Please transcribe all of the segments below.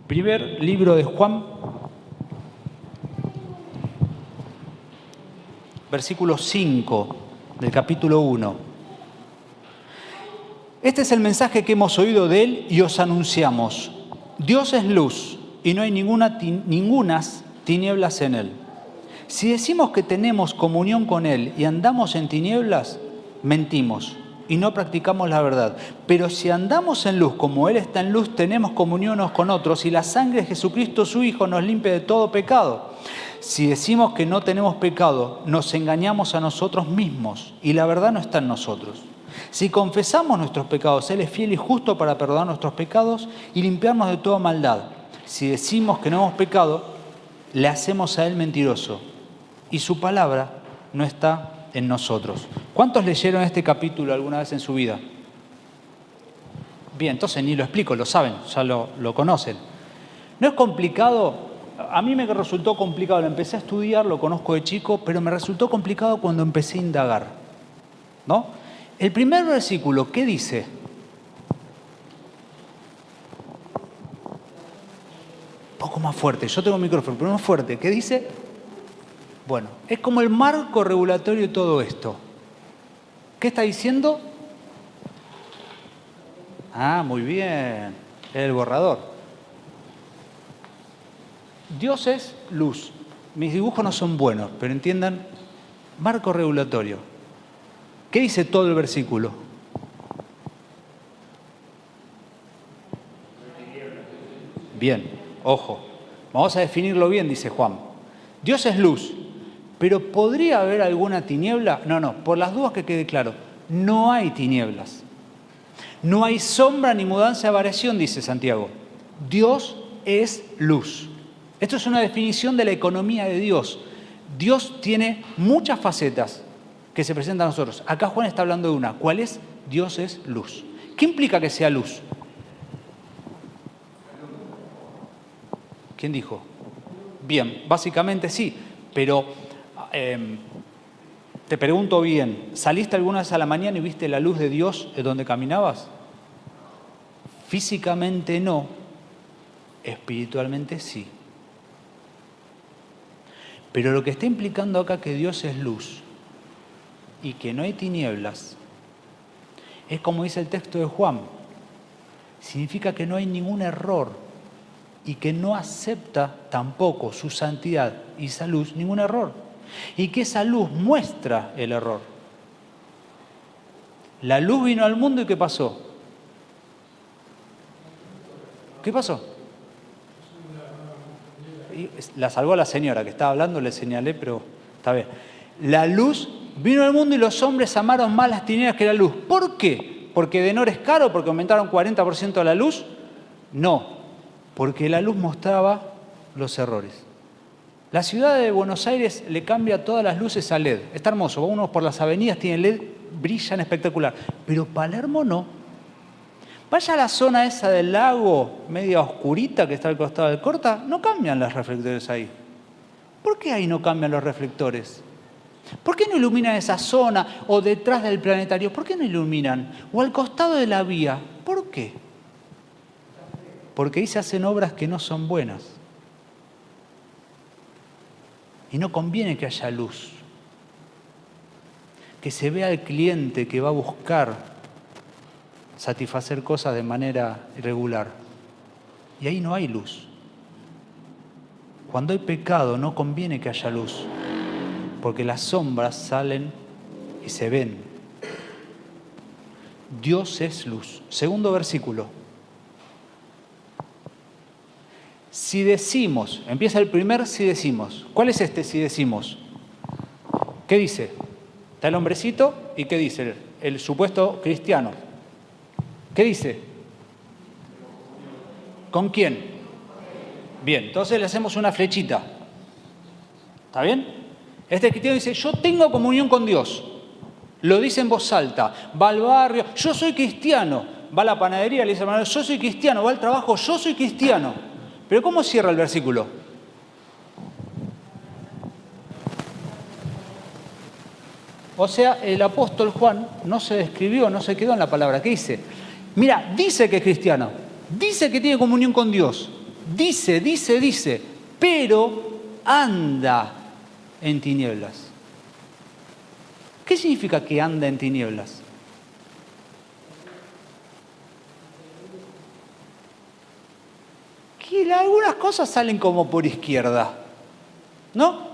Primer libro de Juan, versículo 5 del capítulo 1. Este es el mensaje que hemos oído de él y os anunciamos. Dios es luz y no hay ningunas tinieblas en él. Si decimos que tenemos comunión con él y andamos en tinieblas, mentimos y no practicamos la verdad. Pero si andamos en luz como él está en luz, tenemos comunión unos con otros y la sangre de Jesucristo su Hijo nos limpia de todo pecado. Si decimos que no tenemos pecado, nos engañamos a nosotros mismos y la verdad no está en nosotros. Si confesamos nuestros pecados, él es fiel y justo para perdonar nuestros pecados y limpiarnos de toda maldad. Si decimos que no hemos pecado, le hacemos a él mentiroso y su palabra no está en nosotros. ¿Cuántos leyeron este capítulo alguna vez en su vida? Bien, entonces ni lo explico, lo saben, ya lo conocen. No es complicado, a mí me resultó complicado, lo empecé a estudiar, lo conozco de chico, pero me resultó complicado cuando empecé a indagar, ¿no? El primer versículo, ¿qué dice? Un poco más fuerte, yo tengo micrófono, pero más fuerte, ¿qué dice? Bueno, es como el marco regulatorio de todo esto. ¿Qué está diciendo? Ah, muy bien, el borrador. Dios es luz. Mis dibujos no son buenos, pero entiendan, marco regulatorio. ¿Qué dice todo el versículo? Bien, ojo, vamos a definirlo bien, dice Juan. Dios es luz, pero ¿podría haber alguna tiniebla? No, por las dudas que quede claro, no hay tinieblas. No hay sombra ni mudanza de variación, dice Santiago. Dios es luz. Esto es una definición de la economía de Dios. Dios tiene muchas facetas que se presentan a nosotros. Acá Juan está hablando de una. ¿Cuál es? Dios es luz. ¿Qué implica que sea luz? ¿Quién dijo? Bien, básicamente sí, pero te pregunto bien, ¿saliste alguna vez a la mañana y viste la luz de Dios de donde caminabas? Físicamente no, espiritualmente sí. Pero lo que está implicando acá que Dios es luz y que no hay tinieblas, es como dice el texto de Juan, significa que no hay ningún error y que no acepta tampoco su santidad y esa luz, ningún error. Y que esa luz muestra el error. La luz vino al mundo y ¿qué pasó? ¿Qué pasó? La salvó a la señora que estaba hablando, le señalé, pero está bien. La luz vino al mundo y los hombres amaron más las tinieblas que la luz. ¿Por qué? ¿Porque Denor es caro? ¿Porque aumentaron 40% la luz? No, porque la luz mostraba los errores. La ciudad de Buenos Aires le cambia todas las luces a LED. Está hermoso, uno por las avenidas tiene LED, brillan espectacular. Pero Palermo no. Vaya a la zona esa del lago, media oscurita que está al costado del Corta, no cambian los reflectores ahí. ¿Por qué ahí no cambian los reflectores? ¿Por qué no iluminan esa zona o detrás del planetario? ¿Por qué no iluminan? O al costado de la vía. ¿Por qué? Porque ahí se hacen obras que no son buenas. Y no conviene que haya luz. Que se vea al cliente que va a buscar satisfacer cosas de manera irregular. Y ahí no hay luz. Cuando hay pecado no conviene que haya luz, porque las sombras salen y se ven. Dios es luz. Segundo versículo. Si decimos, empieza el primer si decimos. ¿Cuál es este si decimos? ¿Qué dice? Está el hombrecito y ¿qué dice? El supuesto cristiano. ¿Qué dice? ¿Con quién? Bien, entonces le hacemos una flechita. ¿Está bien? Este cristiano dice, yo tengo comunión con Dios. Lo dice en voz alta. Va al barrio, yo soy cristiano. Va a la panadería, le dice al panadero, yo soy cristiano. Va al trabajo, yo soy cristiano. Pero ¿cómo cierra el versículo? O sea, el apóstol Juan no se describió, no se quedó en la palabra. ¿Qué dice? Mira, dice que es cristiano, dice que tiene comunión con Dios, dice, pero anda en tinieblas. ¿Qué significa que anda en tinieblas? Que algunas cosas salen como por izquierda, ¿no?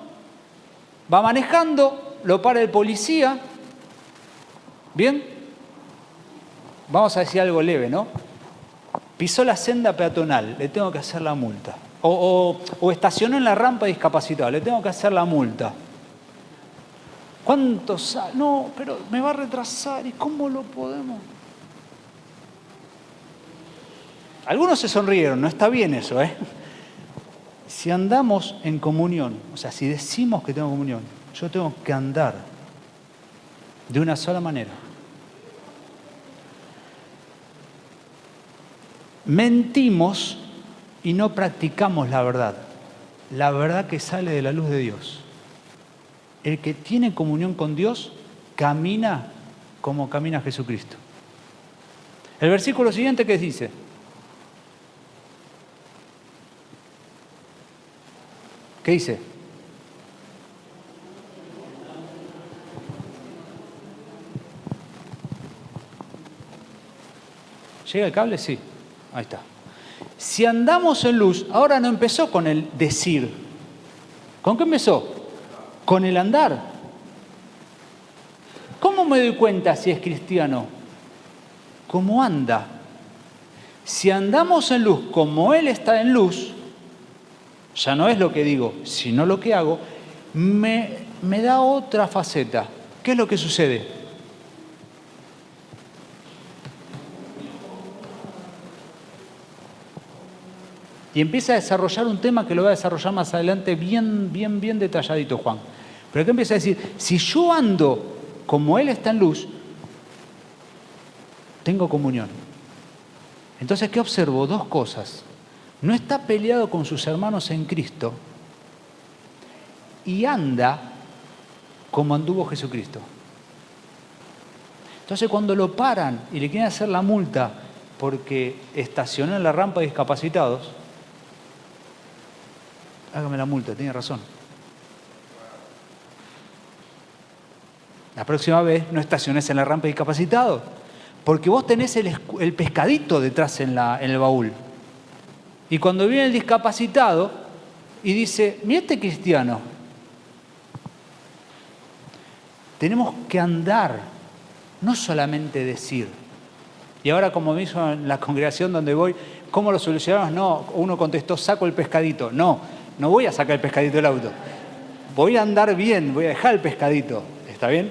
Va manejando, lo para el policía, ¿bien? Vamos a decir algo leve, ¿no? Pisó la senda peatonal, le tengo que hacer la multa. O estacionó en la rampa de discapacitado, le tengo que hacer la multa. ¿Cuánto sale? No, pero me va a retrasar. ¿Y cómo lo podemos? Algunos se sonrieron, no está bien eso, ¿eh? Si andamos en comunión, o sea, si decimos que tengo comunión, yo tengo que andar de una sola manera. Mentimos y no practicamos la verdad que sale de la luz de Dios. El que tiene comunión con Dios camina como camina Jesucristo. El versículo siguiente, ¿qué dice? ¿Qué dice? ¿Llega el cable? Sí. Ahí está. Si andamos en luz, ahora no empezó con el decir. ¿Con qué empezó? Con el andar. ¿Cómo me doy cuenta si es cristiano? ¿Cómo anda? Si andamos en luz como Él está en luz, ya no es lo que digo, sino lo que hago, me da otra faceta. ¿Qué es lo que sucede? Y empieza a desarrollar un tema que lo va a desarrollar más adelante bien detalladito, Juan. Pero aquí empieza a decir, si yo ando como Él está en luz, tengo comunión. Entonces, ¿qué observo? Dos cosas. No está peleado con sus hermanos en Cristo y anda como anduvo Jesucristo. Entonces, cuando lo paran y le quieren hacer la multa porque estacionó en la rampa de discapacitados, hágame la multa, tiene razón. La próxima vez no estaciones en la rampa de discapacitados, porque vos tenés el pescadito detrás en el baúl. Y cuando viene el discapacitado y dice, mira este cristiano, tenemos que andar, no solamente decir. Y ahora, como me hizo en la congregación donde voy, ¿cómo lo solucionamos? No, uno contestó, saco el pescadito. No voy a sacar el pescadito del auto. Voy a andar bien, voy a dejar el pescadito. ¿Está bien?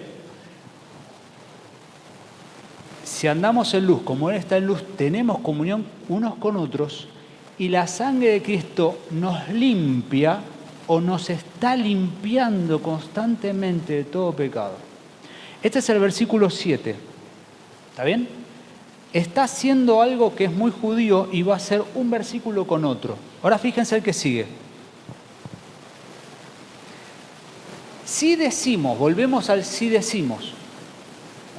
Si andamos en luz, como Él está en luz, tenemos comunión unos con otros y la sangre de Cristo nos limpia o nos está limpiando constantemente de todo pecado. Este es el versículo 7. ¿Está bien? Está haciendo algo que es muy judío y va a ser un versículo con otro. Ahora fíjense el que sigue. Si decimos, volvemos al si decimos.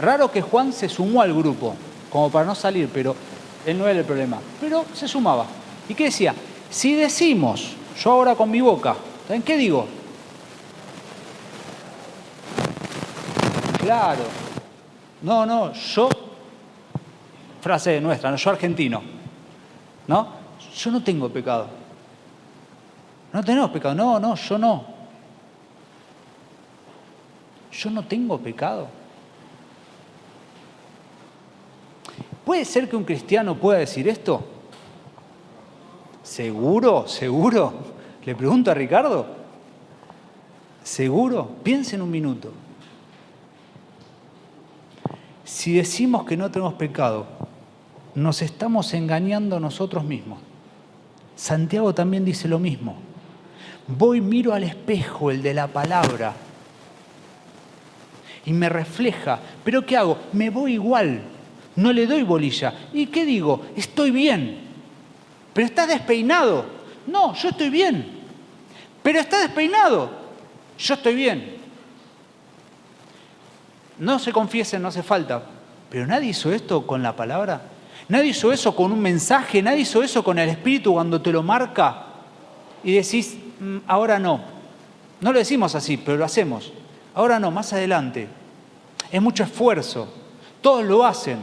Raro que Juan se sumó al grupo, como para no salir, pero él no era el problema. Pero se sumaba. ¿Y qué decía? Si decimos, yo ahora con mi boca, ¿saben qué digo? Claro. No, yo, frase nuestra, ¿no? Yo argentino, ¿no? Yo no tengo pecado. No tenemos pecado, no, yo no. Yo no tengo pecado. ¿Puede ser que un cristiano pueda decir esto? ¿Seguro? Le pregunto a Ricardo. ¿Seguro? Piensen un minuto. Si decimos que no tenemos pecado, nos estamos engañando a nosotros mismos. Santiago también dice lo mismo. Voy, miro al espejo, el de la palabra, y me refleja. ¿Pero qué hago? Me voy igual. No le doy bolilla. ¿Y qué digo? Estoy bien. ¿Pero estás despeinado? No, yo estoy bien. ¿Pero estás despeinado? Yo estoy bien. No se confiesen, no hace falta. ¿Pero nadie hizo esto con la palabra? Nadie hizo eso con un mensaje, nadie hizo eso con el Espíritu cuando te lo marca y decís, ahora no. No lo decimos así, pero lo hacemos. Ahora no, más adelante. Es mucho esfuerzo. Todos lo hacen.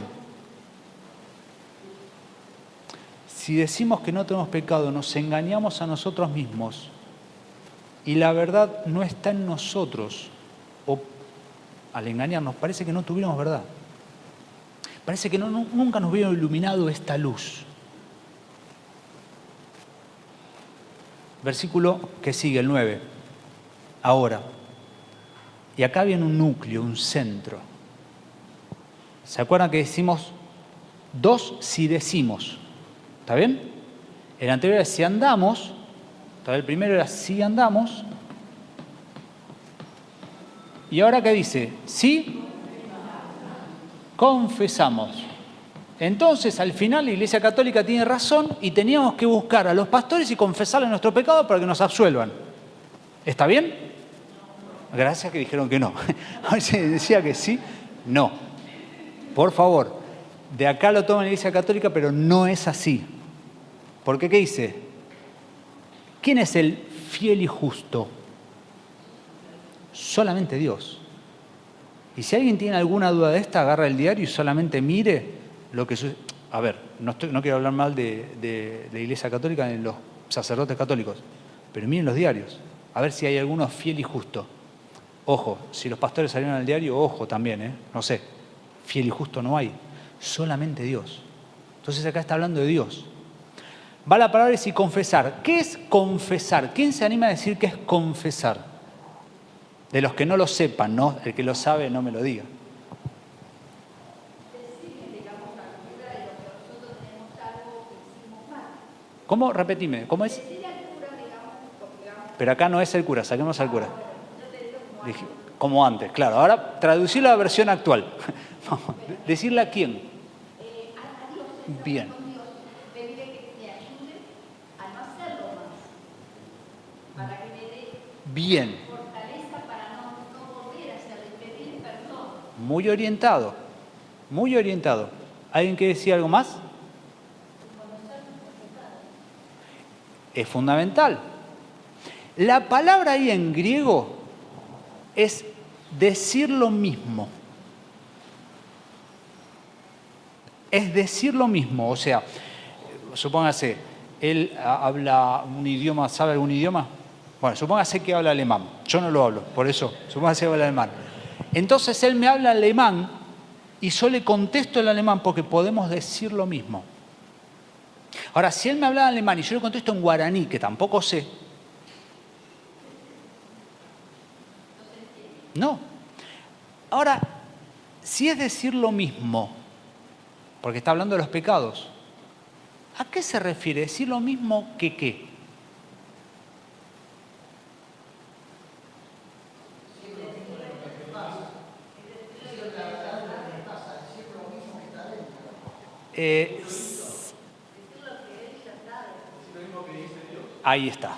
Si decimos que no tenemos pecado, nos engañamos a nosotros mismos y la verdad no está en nosotros. O al engañarnos parece que no tuviéramos verdad. Parece que nunca nos hubiera iluminado esta luz. Versículo que sigue, el 9. Ahora. Y acá viene un núcleo, un centro. ¿Se acuerdan que decimos 2 si decimos? ¿Está bien? El anterior era si andamos. El primero era si andamos. ¿Y ahora qué dice? Si confesamos. Entonces, al final, la Iglesia Católica tiene razón y teníamos que buscar a los pastores y confesarles nuestro pecado para que nos absuelvan. ¿Está bien? Gracias que dijeron que no. A ver si decía que sí. No. Por favor, de acá lo toma la Iglesia Católica, pero no es así. Porque, ¿qué dice? ¿Quién es el fiel y justo? Solamente Dios. Y si alguien tiene alguna duda de esta, agarra el diario y solamente mire lo que sucede. A ver, no quiero hablar mal de la Iglesia Católica ni de los sacerdotes católicos, pero miren los diarios, a ver si hay alguno fiel y justo. Ojo, si los pastores salieron al diario, ojo también, no sé, fiel y justo no hay, solamente Dios. Entonces acá está hablando de Dios. Va la palabra y confesar. ¿Qué es confesar? ¿Quién se anima a decir qué es confesar? De los que no lo sepan, ¿no? El que lo sabe no me lo diga. ¿Cómo? Repetime, ¿cómo es? Pero acá no es el cura, saquemos al cura. Dije, como antes, claro. Ahora traducir la versión actual. ¿Decirle a quién? Bien. Bien. Muy orientado. Muy orientado. ¿Alguien quiere decir algo más? Es fundamental. La palabra ahí en griego es decir lo mismo. Es decir lo mismo. O sea, supóngase, él habla un idioma, ¿sabe algún idioma? Bueno, supóngase que habla alemán. Yo no lo hablo, por eso, supóngase que habla alemán. Entonces él me habla alemán y yo le contesto el alemán porque podemos decir lo mismo. Ahora, si él me habla alemán y yo le contesto en guaraní, que tampoco sé, no. Ahora, si es decir lo mismo, porque está hablando de los pecados, ¿a qué se refiere? ¿Decir lo mismo que qué? Ahí está.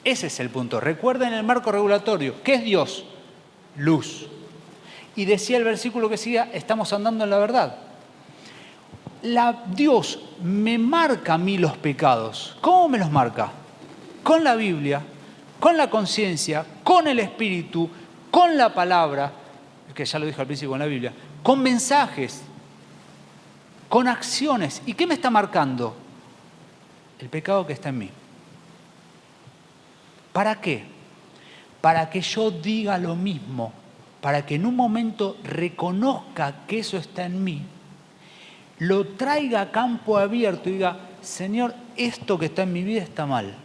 Ese es el punto. Recuerden el marco regulatorio. ¿Qué es Dios? Luz. Y decía el versículo que siga, estamos andando en la verdad. Dios me marca a mí los pecados. ¿Cómo me los marca? Con la Biblia, con la conciencia, con el Espíritu, con la palabra, que ya lo dijo al principio con la Biblia, con mensajes, con acciones. ¿Y qué me está marcando? El pecado que está en mí. ¿Para qué? Para que yo diga lo mismo, para que en un momento reconozca que eso está en mí, lo traiga a campo abierto y diga, Señor, esto que está en mi vida está mal.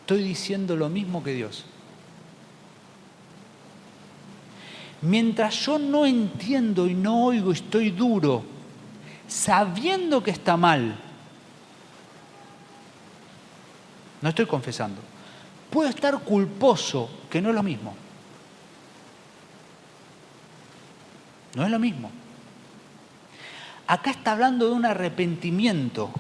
Estoy diciendo lo mismo que Dios. Mientras yo no entiendo y no oigo y estoy duro, sabiendo que está mal, no estoy confesando. Puedo estar culposo, que no es lo mismo. No es lo mismo. Acá está hablando de un arrepentimiento,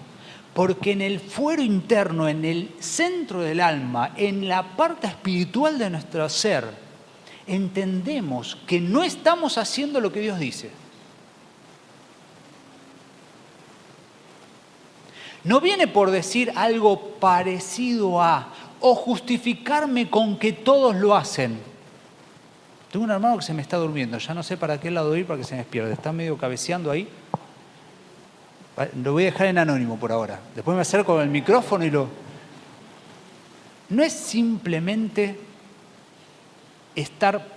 porque en el fuero interno, en el centro del alma, en la parte espiritual de nuestro ser, entendemos que no estamos haciendo lo que Dios dice. No viene por decir algo parecido a, o justificarme con que todos lo hacen. Tengo un hermano que se me está durmiendo, ya no sé para qué lado ir para que se me despierte. Está medio cabeceando ahí. Lo voy a dejar en anónimo por ahora. Después me acerco con el micrófono y lo... No es simplemente estar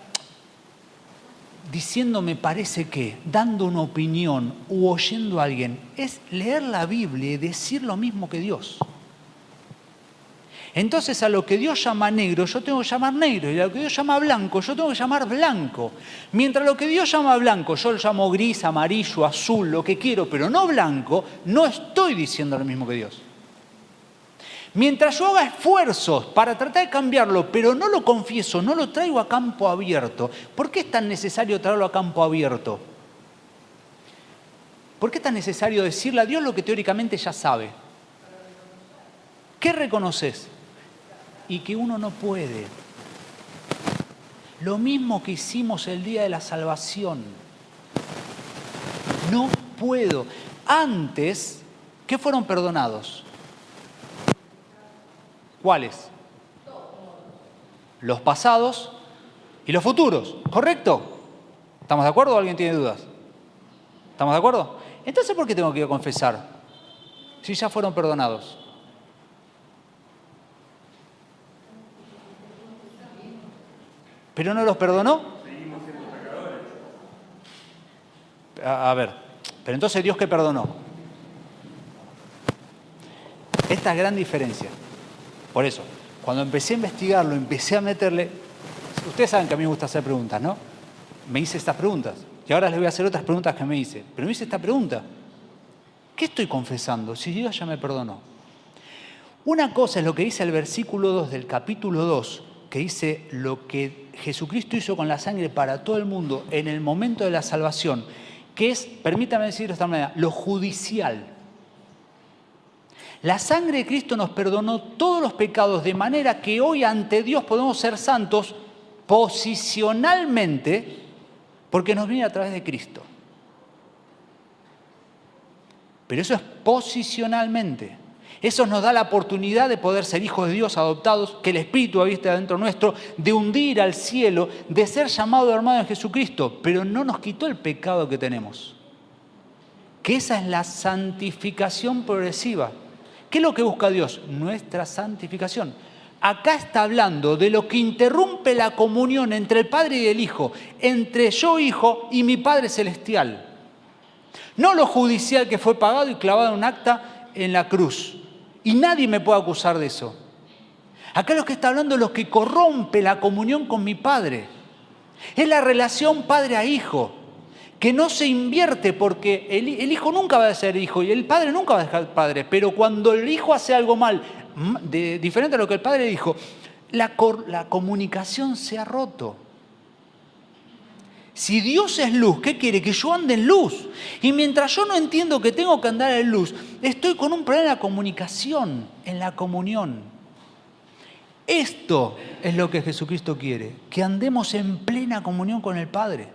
diciendo me parece que, dando una opinión u oyendo a alguien. Es leer la Biblia y decir lo mismo que Dios. Entonces a lo que Dios llama negro, yo tengo que llamar negro. Y a lo que Dios llama blanco, yo tengo que llamar blanco. Mientras lo que Dios llama blanco, yo lo llamo gris, amarillo, azul, lo que quiero, pero no blanco, no estoy diciendo lo mismo que Dios. Mientras yo haga esfuerzos para tratar de cambiarlo, pero no lo confieso, no lo traigo a campo abierto. ¿Por qué es tan necesario traerlo a campo abierto? ¿Por qué es tan necesario decirle a Dios lo que teóricamente ya sabe? ¿Qué reconoces? Y que uno no puede. Lo mismo que hicimos el día de la salvación. No puedo. Antes, ¿qué fueron perdonados? ¿Cuáles? Los pasados y los futuros, ¿correcto? ¿Estamos de acuerdo o alguien tiene dudas? ¿Estamos de acuerdo? Entonces, ¿por qué tengo que ir a confesar? Si ya fueron perdonados. ¿Pero no los perdonó? A ver, pero entonces Dios, ¿qué perdonó? Esta gran diferencia. Por eso, cuando empecé a investigarlo, empecé a meterle... Ustedes saben que a mí me gusta hacer preguntas, ¿no? Me hice estas preguntas. Y ahora les voy a hacer otras preguntas que me hice. Pero me hice esta pregunta. ¿Qué estoy confesando si Dios ya me perdonó? Una cosa es lo que dice el versículo 2 del capítulo 2, que dice lo que Jesucristo hizo con la sangre para todo el mundo en el momento de la salvación, que es, permítame decirlo de esta manera, lo judicial. La sangre de Cristo nos perdonó todos los pecados de manera que hoy ante Dios podemos ser santos posicionalmente porque nos viene a través de Cristo. Pero eso es posicionalmente. Eso nos da la oportunidad de poder ser hijos de Dios adoptados, que el Espíritu habita dentro nuestro, de hundir al cielo, de ser llamado hermano de Jesucristo, pero no nos quitó el pecado que tenemos. Que esa es la santificación progresiva. ¿Qué es lo que busca Dios? Nuestra santificación. Acá está hablando de lo que interrumpe la comunión entre el Padre y el Hijo, entre yo, Hijo, y mi Padre Celestial. No lo judicial que fue pagado y clavado en un acta en la cruz. Y nadie me puede acusar de eso. Acá lo que está hablando es lo que corrompe la comunión con mi Padre. Es la relación padre a hijo, que no se invierte porque el hijo nunca va a ser hijo y el padre nunca va a dejar padre. Pero cuando el hijo hace algo mal, diferente a lo que el padre dijo, la comunicación se ha roto. Si Dios es luz, ¿qué quiere? Que yo ande en luz. Y mientras yo no entiendo que tengo que andar en luz, estoy con un problema en la comunicación, en la comunión. Esto es lo que Jesucristo quiere, que andemos en plena comunión con el Padre.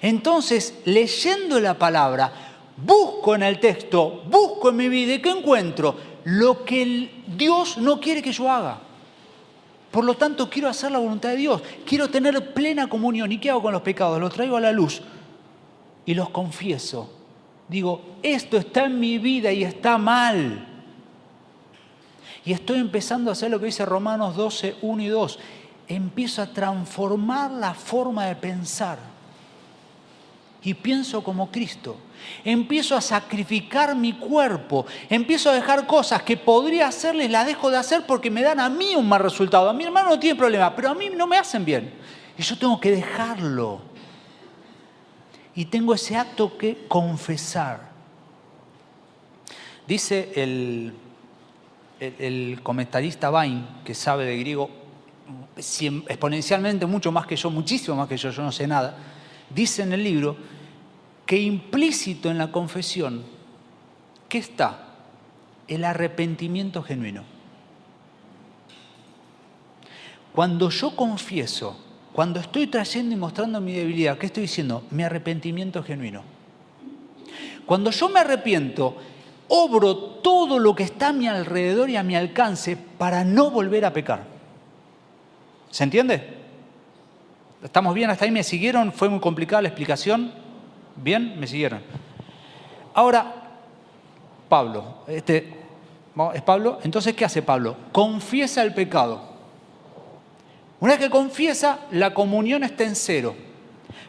Entonces, leyendo la palabra, busco en el texto, busco en mi vida, ¿y qué encuentro? Lo que Dios no quiere que yo haga. Por lo tanto, quiero hacer la voluntad de Dios. Quiero tener plena comunión. ¿Y qué hago con los pecados? Los traigo a la luz y los confieso. Digo, esto está en mi vida y está mal. Y estoy empezando a hacer lo que dice Romanos 12, 1 y 2. Empiezo a transformar la forma de pensar. Y pienso como Cristo. Empiezo a sacrificar mi cuerpo. Empiezo a dejar cosas que podría hacerles, las dejo de hacer porque me dan a mí un mal resultado. A mi hermano no tiene problema, pero a mí no me hacen bien. Y yo tengo que dejarlo. Y tengo ese acto que confesar. Dice el comentarista Bain, que sabe de griego exponencialmente mucho más que yo, muchísimo más que yo no sé nada, dice en el libro que implícito en la confesión, ¿qué está? El arrepentimiento genuino. Cuando yo confieso, cuando estoy trayendo y mostrando mi debilidad, ¿qué estoy diciendo? Mi arrepentimiento genuino. Cuando yo me arrepiento, obro todo lo que está a mi alrededor y a mi alcance para no volver a pecar. ¿Se entiende? ¿Estamos bien hasta ahí? ¿Me siguieron? ¿Fue muy complicada la explicación? ¿Bien? ¿Me siguieron? Ahora, Pablo, ¿es Pablo? Entonces, ¿qué hace Pablo? Confiesa el pecado. Una vez que confiesa, la comunión está en cero.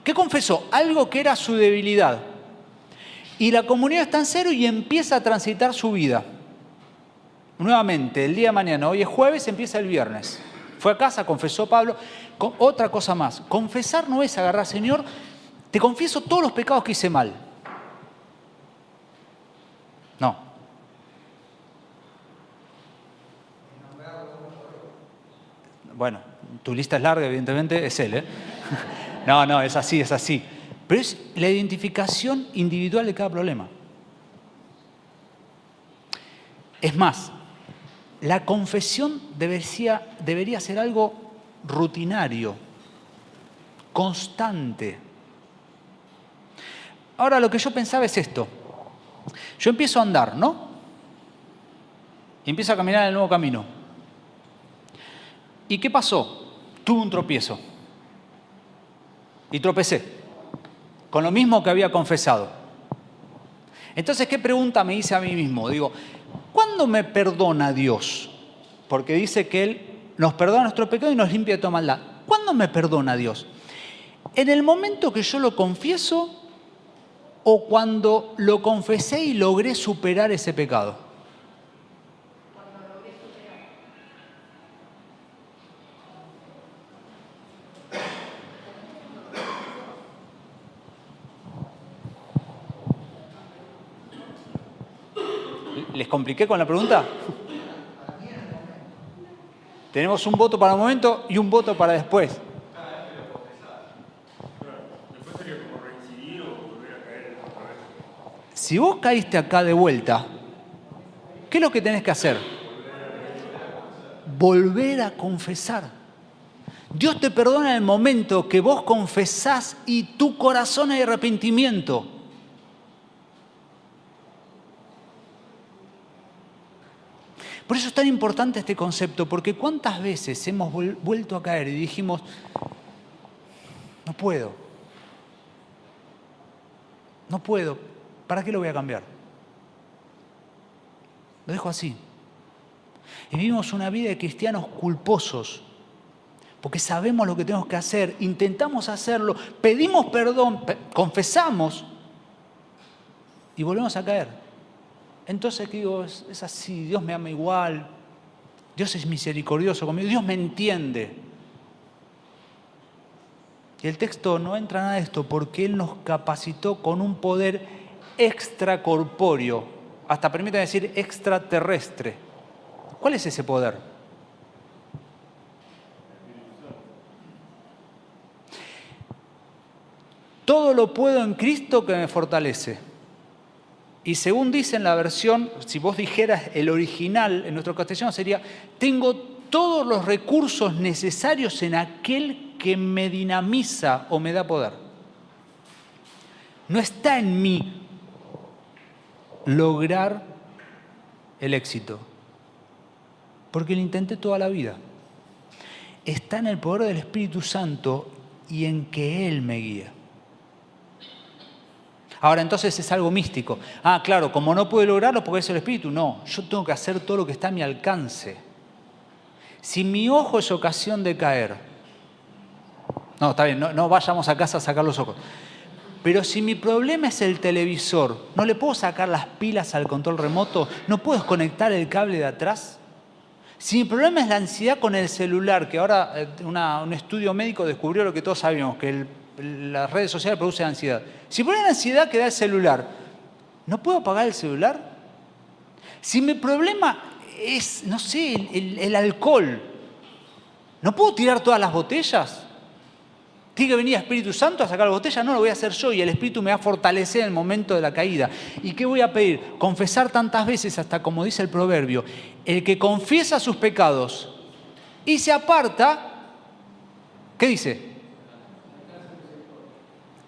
¿Qué confesó? Algo que era su debilidad. Y la comunión está en cero y empieza a transitar su vida. Nuevamente, el día de mañana, hoy es jueves, empieza el viernes. Fue a casa, confesó Pablo. Otra cosa más, confesar no es agarrar, Señor, te confieso todos los pecados que hice mal. No. Bueno, tu lista es larga, evidentemente, es él, ¿eh? No, es así, es así. Pero es la identificación individual de cada problema. Es más, la confesión debería ser algo rutinario, constante. Ahora, lo que yo pensaba es esto. Yo empiezo a andar, ¿no? Y empiezo a caminar en el nuevo camino. ¿Y qué pasó? Tuve un tropiezo. Y tropecé. Con lo mismo que había confesado. Entonces, ¿qué pregunta me hice a mí mismo? Digo, ¿cuándo me perdona Dios? Porque dice que Él nos perdona nuestro pecado y nos limpia de toda maldad. ¿Cuándo me perdona Dios? ¿En el momento que yo lo confieso o cuando lo confesé y logré superar ese pecado? Cuando logré superar. ¿Les compliqué con la pregunta? Tenemos un voto para el momento y un voto para después. Si vos caíste acá de vuelta, ¿qué es lo que tenés que hacer? Volver a confesar. Dios te perdona en el momento que vos confesás y tu corazón hay arrepentimiento. Por eso es tan importante este concepto, porque ¿cuántas veces hemos vuelto a caer y dijimos, no puedo, ¿para qué lo voy a cambiar? Lo dejo así. Y vivimos una vida de cristianos culposos, porque sabemos lo que tenemos que hacer, intentamos hacerlo, pedimos perdón, confesamos y volvemos a caer. Entonces digo, es así, Dios me ama igual, Dios es misericordioso conmigo, Dios me entiende. Y el texto no entra nada de esto porque Él nos capacitó con un poder extracorpóreo, hasta permítanme decir extraterrestre. ¿Cuál es ese poder? Todo lo puedo en Cristo que me fortalece. Y según dice en la versión, si vos dijeras el original en nuestro castellano sería, tengo todos los recursos necesarios en aquel que me dinamiza o me da poder. No está en mí lograr el éxito, porque lo intenté toda la vida. Está en el poder del Espíritu Santo y en que Él me guía. Ahora, entonces es algo místico. Ah, claro, como no puedo lograrlo porque es el Espíritu. No, yo tengo que hacer todo lo que está a mi alcance. Si mi ojo es ocasión de caer, no, está bien, no vayamos a casa a sacar los ojos. Pero si mi problema es el televisor, ¿no le puedo sacar las pilas al control remoto? ¿No puedo desconectar el cable de atrás? Si mi problema es la ansiedad con el celular, que ahora un estudio médico descubrió lo que todos sabíamos, que las redes sociales producen ansiedad. Si por la ansiedad que da el celular, ¿no puedo apagar el celular? Si mi problema es, no sé, el alcohol, ¿no puedo tirar todas las botellas? ¿Tiene que venir el Espíritu Santo a sacar las botellas? No, lo voy a hacer yo y el Espíritu me va a fortalecer en el momento de la caída. ¿Y qué voy a pedir? Confesar tantas veces hasta como dice el proverbio, el que confiesa sus pecados y se aparta, ¿Qué dice?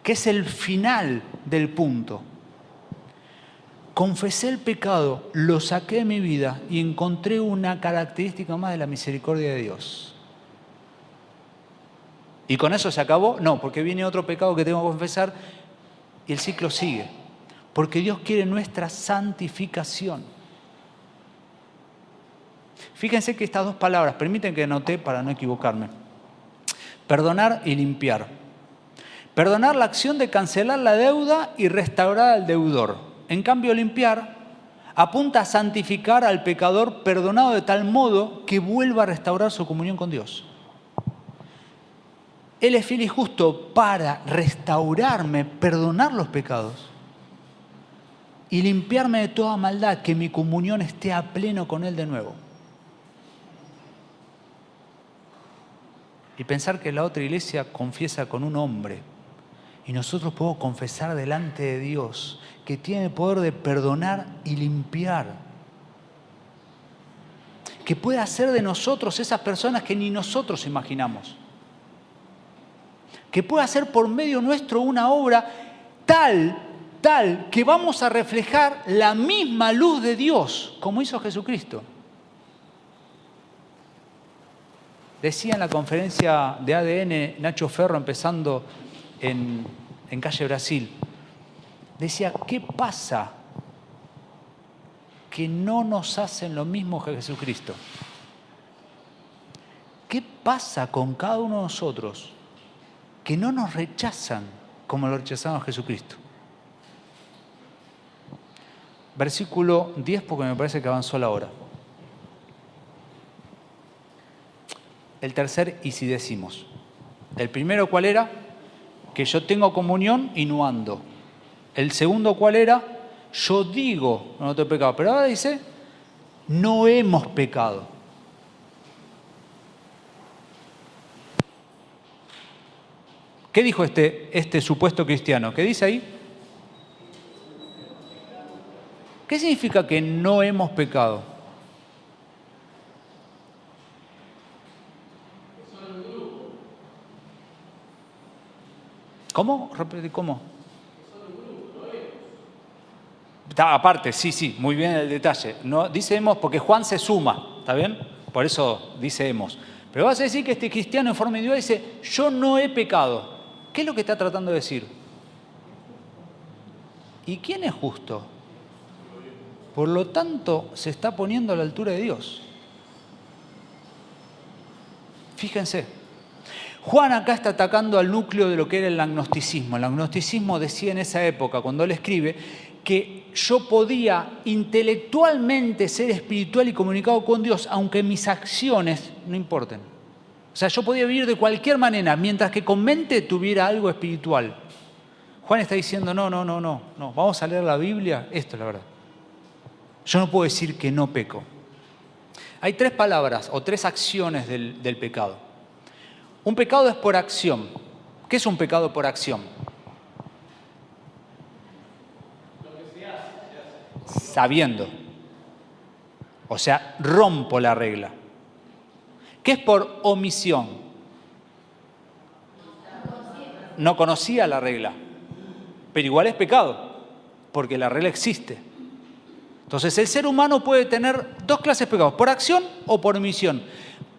Que es el final del punto. Confesé el pecado, lo saqué de mi vida y encontré una característica más de la misericordia de Dios. ¿Y con eso se acabó? No, porque viene otro pecado que tengo que confesar y el ciclo sigue. Porque Dios quiere nuestra santificación. Fíjense que estas dos palabras, permiten que anote para no equivocarme. Perdonar y limpiar. Perdonar la acción de cancelar la deuda y restaurar al deudor. En cambio, limpiar apunta a santificar al pecador perdonado de tal modo que vuelva a restaurar su comunión con Dios. Él es fiel y justo para restaurarme, perdonar los pecados y limpiarme de toda maldad, que mi comunión esté a pleno con Él de nuevo. Y pensar que la otra iglesia confiesa con un hombre y nosotros podemos confesar delante de Dios que tiene el poder de perdonar y limpiar, que puede hacer de nosotros esas personas que ni nosotros imaginamos, que puede hacer por medio nuestro una obra tal que vamos a reflejar la misma luz de Dios, como hizo Jesucristo. Decía en la conferencia de ADN Nacho Ferro, empezando en Calle Brasil, decía, ¿qué pasa que no nos hacen lo mismo que Jesucristo? ¿Qué pasa con cada uno de nosotros que no nos rechazan como lo rechazaron a Jesucristo? Versículo 10, porque me parece que avanzó la hora. El tercer y si decimos. El primero, ¿cuál era? Que yo tengo comunión y no ando. El segundo, ¿cuál era? Yo digo, no tengo pecado. Pero ahora dice, no hemos pecado. ¿Qué dijo este supuesto cristiano? ¿Qué dice ahí? ¿Qué significa que no hemos pecado? ¿Cómo? ¿Cómo? Aparte, sí, muy bien el detalle. No, dice hemos porque Juan se suma, ¿está bien? Por eso dice hemos. Pero vas a decir que este cristiano en forma individual dice, yo no he pecado. ¿Qué es lo que está tratando de decir? ¿Y quién es justo? Por lo tanto, se está poniendo a la altura de Dios. Fíjense. Juan acá está atacando al núcleo de lo que era el agnosticismo. El agnosticismo decía en esa época, cuando él escribe, que yo podía intelectualmente ser espiritual y comunicado con Dios, aunque mis acciones no importen. O sea, yo podía vivir de cualquier manera, mientras que con mente tuviera algo espiritual. Juan está diciendo, no, vamos a leer la Biblia, esto es la verdad. Yo no puedo decir que no peco. Hay tres palabras o tres acciones del pecado. Un pecado es por acción. ¿Qué es un pecado por acción? Sabiendo. O sea, rompo la regla. ¿Qué es por omisión? No conocía la regla, pero igual es pecado, porque la regla existe. Entonces el ser humano puede tener dos clases de pecados, por acción o por omisión.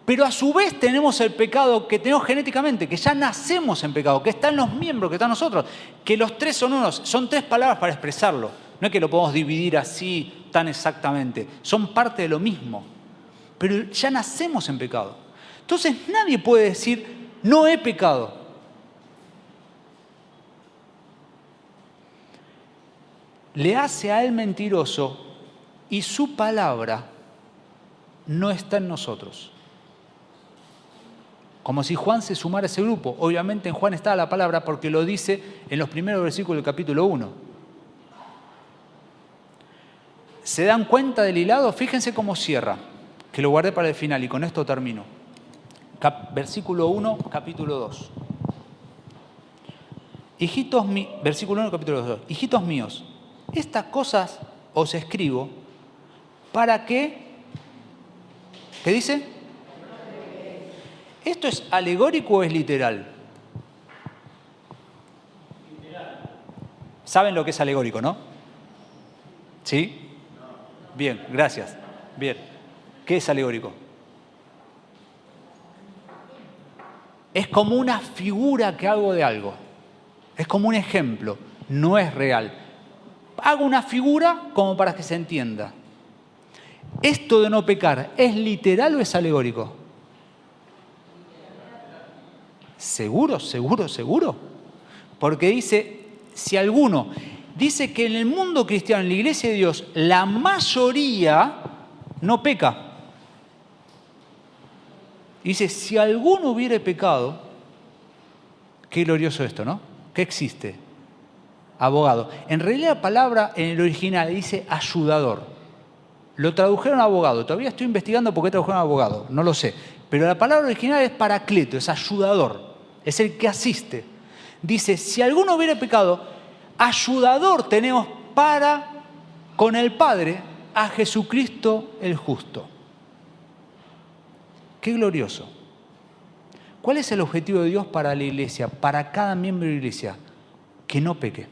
Pero a su vez tenemos el pecado que tenemos genéticamente, que ya nacemos en pecado, que está en los miembros, que está en nosotros, que los tres son unos, son tres palabras para expresarlo. No es que lo podemos dividir así tan exactamente, son parte de lo mismo. Pero ya nacemos en pecado. Entonces nadie puede decir, no he pecado. Le hace a él mentiroso y su palabra no está en nosotros. Como si Juan se sumara a ese grupo. Obviamente en Juan está la palabra porque lo dice en los primeros versículos del capítulo 1. ¿Se dan cuenta del hilado? Fíjense cómo cierra, que lo guardé para el final y con esto termino. Versículo 1, capítulo 2. Versículo 1, capítulo 2. Hijitos míos, estas cosas os escribo para que, ¿qué dice? ¿Esto es alegórico o es literal? ¿Saben lo que es alegórico, no? ¿Sí? Bien, gracias. Bien. ¿Qué es alegórico? Es como una figura que hago de algo. Es como un ejemplo. No es real. Hago una figura como para que se entienda. ¿Esto de no pecar es literal o es alegórico? ¿Seguro, seguro, seguro? Porque dice, si alguno... Dice que en el mundo cristiano, en la iglesia de Dios, la mayoría no peca. Dice, si alguno hubiere pecado, qué glorioso esto, ¿no? ¿Qué existe? Abogado. En realidad la palabra en el original dice ayudador. Lo tradujeron a abogado. Todavía estoy investigando por qué tradujeron a abogado. No lo sé. Pero la palabra original es paracleto, es ayudador. Es el que asiste. Dice, si alguno hubiere pecado, ayudador tenemos para con el Padre a Jesucristo el justo. Qué glorioso. ¿Cuál es el objetivo de Dios para la iglesia, para cada miembro de la iglesia? Que no peque.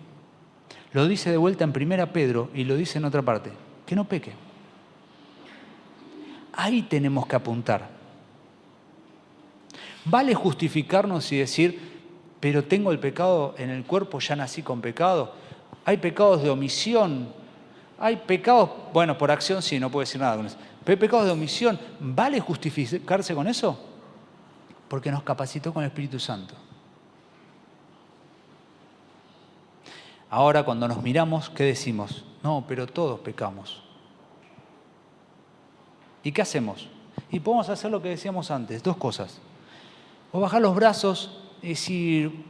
Lo dice de vuelta en 1 Pedro y lo dice en otra parte. Que no peque. Ahí tenemos que apuntar. ¿Vale justificarnos y decir, pero tengo el pecado en el cuerpo, ya nací con pecado? Hay pecados de omisión. Hay pecados, bueno, por acción sí, no puedo decir nada con eso. Pero hay pecados de omisión. ¿Vale justificarse con eso? Porque nos capacitó con el Espíritu Santo. Ahora cuando nos miramos, ¿qué decimos? No, pero todos pecamos. ¿Y qué hacemos? Y podemos hacer lo que decíamos antes, dos cosas. O bajar los brazos y decir,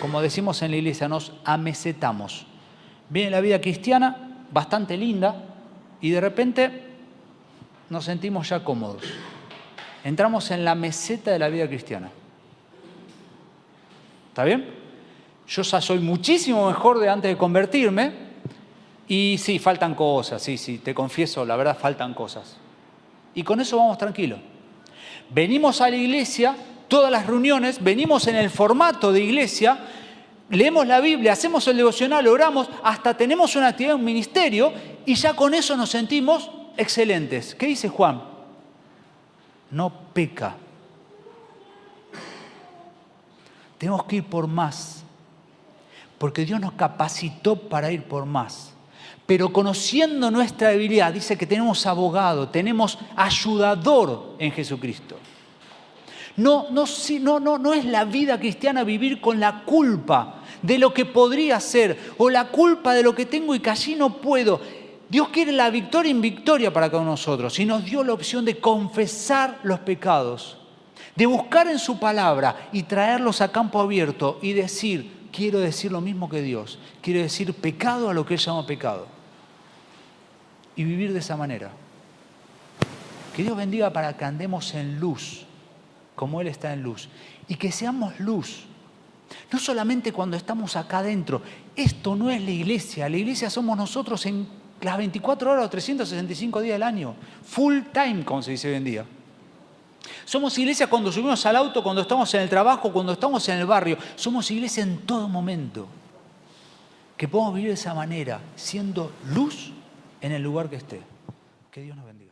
como decimos en la iglesia, nos amesetamos. Viene la vida cristiana, bastante linda, y de repente nos sentimos ya cómodos. Entramos en la meseta de la vida cristiana. ¿Está bien? Yo ya soy muchísimo mejor de antes de convertirme, y sí, faltan cosas, sí, te confieso, la verdad faltan cosas. Y con eso vamos tranquilos. Venimos a la iglesia, todas las reuniones, venimos en el formato de iglesia, leemos la Biblia, hacemos el devocional, oramos, hasta tenemos una actividad, un ministerio, y ya con eso nos sentimos excelentes. ¿Qué dice Juan? No peca. Tenemos que ir por más, porque Dios nos capacitó para ir por más. Pero conociendo nuestra debilidad, dice que tenemos abogado, tenemos ayudador en Jesucristo. No es la vida cristiana vivir con la culpa de lo que podría ser o la culpa de lo que tengo y que allí no puedo. Dios quiere la victoria en victoria para cada uno de nosotros y nos dio la opción de confesar los pecados, de buscar en su palabra y traerlos a campo abierto y decir, quiero decir lo mismo que Dios, quiero decir pecado a lo que Él llama pecado. Y vivir de esa manera. Que Dios bendiga para que andemos en luz, como Él está en luz. Y que seamos luz. No solamente cuando estamos acá adentro. Esto no es la iglesia somos nosotros en las 24 horas o 365 días del año. Full time, como se dice hoy en día. Somos iglesia cuando subimos al auto, cuando estamos en el trabajo, cuando estamos en el barrio. Somos iglesia en todo momento. Que podamos vivir de esa manera, siendo luz en el lugar que esté. Que Dios nos bendiga.